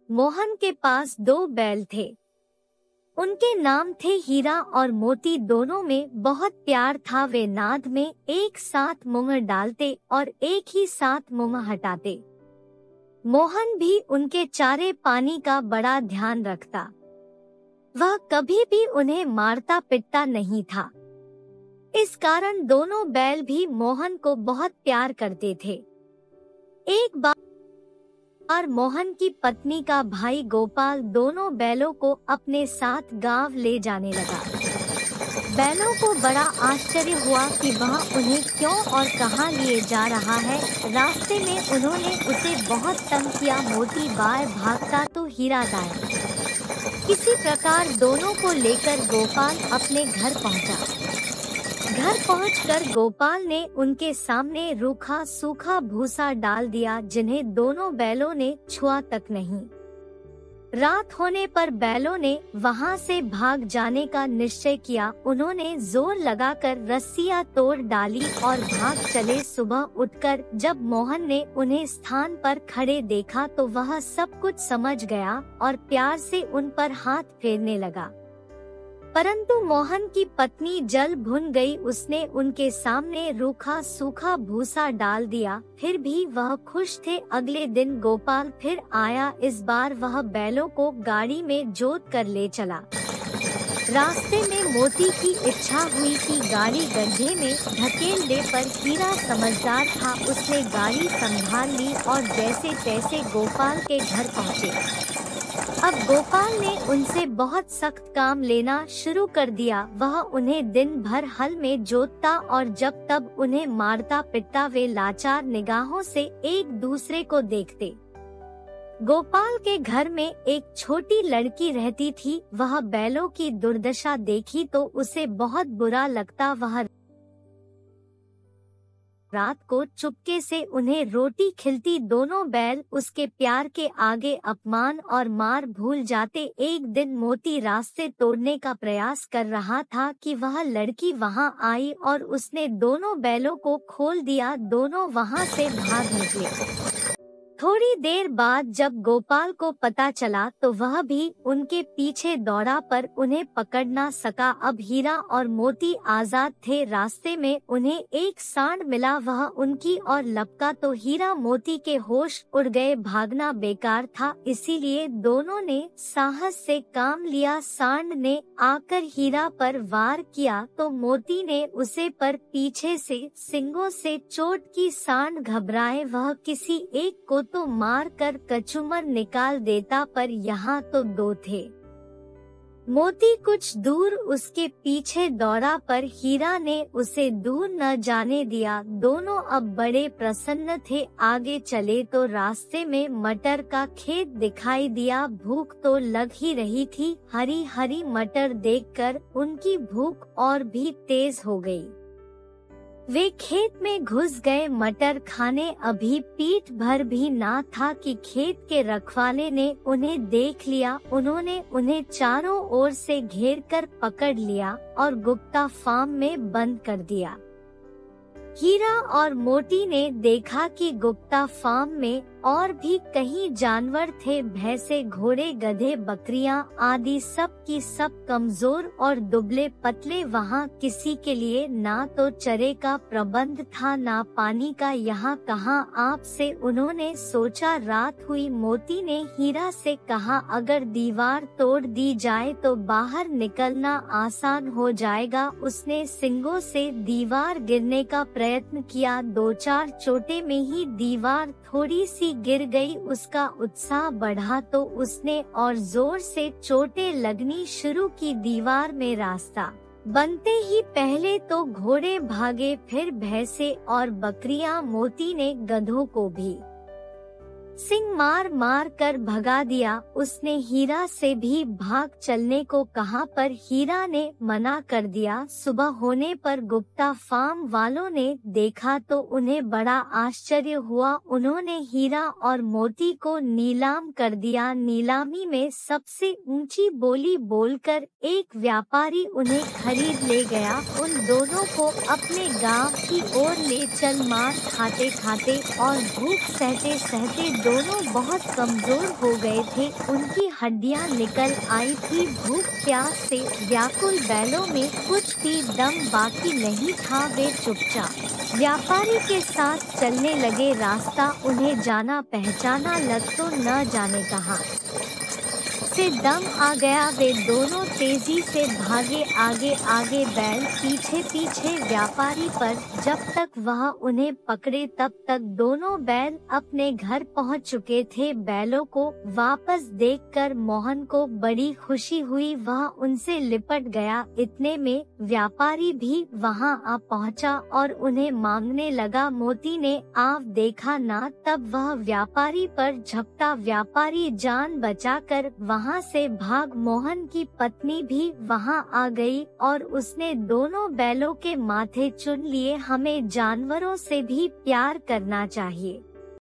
मोहन के पास 2 बैल थे। उनके नाम थे हीरा और मोती। दोनों में बहुत प्यार था। वे नाद में एक साथ मूंग डालते और एक ही साथ मूंग हटाते। मोहन भी उनके चारे पानी का बड़ा ध्यान रखता। वह कभी भी उन्हें मारता पिटता नहीं था। इस कारण दोनों बैल भी मोहन को बहुत प्यार करते थे। एक बार मोहन की पत्नी का भाई गोपाल दोनों बैलों को अपने साथ गांव ले जाने लगा। बैलों को बड़ा आश्चर्य हुआ कि वह उन्हें क्यों और कहां लिए जा रहा है। रास्ते में उन्होंने उसे बहुत तंग किया। मोती बाय भागता तो हीरा दाएं। किसी प्रकार दोनों को लेकर गोपाल अपने घर पहुंचा। घर पहुंचकर गोपाल ने उनके सामने रूखा सूखा भूसा डाल दिया, जिन्हें दोनों बैलों ने छुआ तक नहीं। रात होने पर बैलों ने वहां से भाग जाने का निश्चय किया। उन्होंने जोर लगाकर रस्सियां तोड़ डाली और भाग चले। सुबह उठकर जब मोहन ने उन्हें स्थान पर खड़े देखा तो वह सब कुछ समझ गया और प्यार से उन पर हाथ फेरने लगा। परंतु मोहन की पत्नी जल भुन गई। उसने उनके सामने रूखा सूखा भूसा डाल दिया। फिर भी वह खुश थे। अगले दिन गोपाल फिर आया। इस बार वह बैलों को गाड़ी में जोत कर ले चला। रास्ते में मोती की इच्छा हुई कि गाड़ी गड्ढे में धकेल दे, पर हीरा समझदार था। उसने गाड़ी संभाल ली और जैसे तैसे गोपाल के घर पहुँचे। अब गोपाल ने उनसे बहुत सख्त काम लेना शुरू कर दिया। वह उन्हें दिन भर हल में जोतता और जब तब उन्हें मारता पिटता। वे लाचार निगाहों से एक दूसरे को देखते। गोपाल के घर में एक छोटी लड़की रहती थी। वह बैलों की दुर्दशा देखी तो उसे बहुत बुरा लगता। वह रात को चुपके से उन्हें रोटी खिलती। दोनों बैल उसके प्यार के आगे अपमान और मार भूल जाते। एक दिन मोती रास्ते तोड़ने का प्रयास कर रहा था कि वह लड़की वहां आई और उसने दोनों बैलों को खोल दिया। दोनों वहां से भाग निकले। थोड़ी देर बाद जब गोपाल को पता चला तो वह भी उनके पीछे दौड़ा, पर उन्हें पकड़ ना सका। अब हीरा और मोती आजाद थे। रास्ते में उन्हें एक सांड मिला। वह उनकी ओर लपका तो हीरा मोती के होश उड़ गए। भागना बेकार था, इसीलिए दोनों ने साहस से काम लिया। सांड ने आकर हीरा पर वार किया तो मोती ने उसे पर पीछे से सींगों से चोट की। सांड घबराए। वह किसी एक को तो मार कर कचूमर निकाल देता, पर यहाँ तो 2 थे। मोती कुछ दूर उसके पीछे दौड़ा, पर हीरा ने उसे दूर न जाने दिया। दोनों अब बड़े प्रसन्न थे। आगे चले तो रास्ते में मटर का खेत दिखाई दिया। भूख तो लग ही रही थी। हरी हरी मटर देखकर उनकी भूख और भी तेज हो गई। वे खेत में घुस गए मटर खाने। अभी पीठ भर भी ना था कि खेत के रखवाले ने उन्हें देख लिया। उन्होंने उन्हें चारों ओर से घेरकर पकड़ लिया और गुप्ता फार्म में बंद कर दिया। हीरा और मोती ने देखा कि गुप्ता फार्म में और भी कई जानवर थे। भैंसे, घोड़े, गधे, बकरियां आदि सब की सब कमजोर और दुबले पतले। वहां किसी के लिए ना तो चरे का प्रबंध था ना पानी का। यहाँ कहाँ आपसे उन्होंने सोचा। रात हुई। मोती ने हीरा से कहा, अगर दीवार तोड़ दी जाए तो बाहर निकलना आसान हो जाएगा। उसने सींगों से दीवार गिरने का प्रयत्न किया। 2-4 चोटे में ही दीवार थोड़ी सी गिर गई। उसका उत्साह बढ़ा तो उसने और जोर से चोटें लगनी शुरू की। दीवार में रास्ता बनते ही पहले तो घोड़े भागे, फिर भैंसे और बकरियां। मोती ने गधों को भी सिंग मार मार कर भगा दिया। उसने हीरा से भी भाग चलने को कहा, पर हीरा ने मना कर दिया। सुबह होने पर गुप्ता फार्म वालों ने देखा तो उन्हें बड़ा आश्चर्य हुआ। उन्होंने हीरा और मोती को नीलाम कर दिया। नीलामी में सबसे ऊंची बोली बोलकर एक व्यापारी उन्हें खरीद ले गया। उन दोनों को अपने गांव की ओर ले चल। मार खाते खाते और भूख सहते सहते दोनों बहुत कमजोर हो गए थे, उनकी हड्डियां निकल आई थी। भूख प्यास से व्याकुल बैलों में कुछ भी दम बाकी नहीं था। वे चुपचाप व्यापारी के साथ चलने लगे। रास्ता उन्हें जाना पहचाना लग तो न जाने कहाँ से दम आ गया। वे दोनों तेजी से भागे, आगे आगे बैल पीछे पीछे व्यापारी पर। जब तक वह उन्हें पकड़े तब तक दोनों बैल अपने घर पहुंच चुके थे। बैलों को वापस देखकर मोहन को बड़ी खुशी हुई। वह उनसे लिपट गया। इतने में व्यापारी भी वहां आ पहुंचा और उन्हें मांगने लगा। मोती ने आव देखा ना, तब वह व्यापारी पर झपटा। व्यापारी जान बचाकर वहां से भाग। मोहन की पत्नी भी वहां आ गई और उसने दोनों बैलों के माथे चुन लिए। हमें जानवरों से भी प्यार करना चाहिए।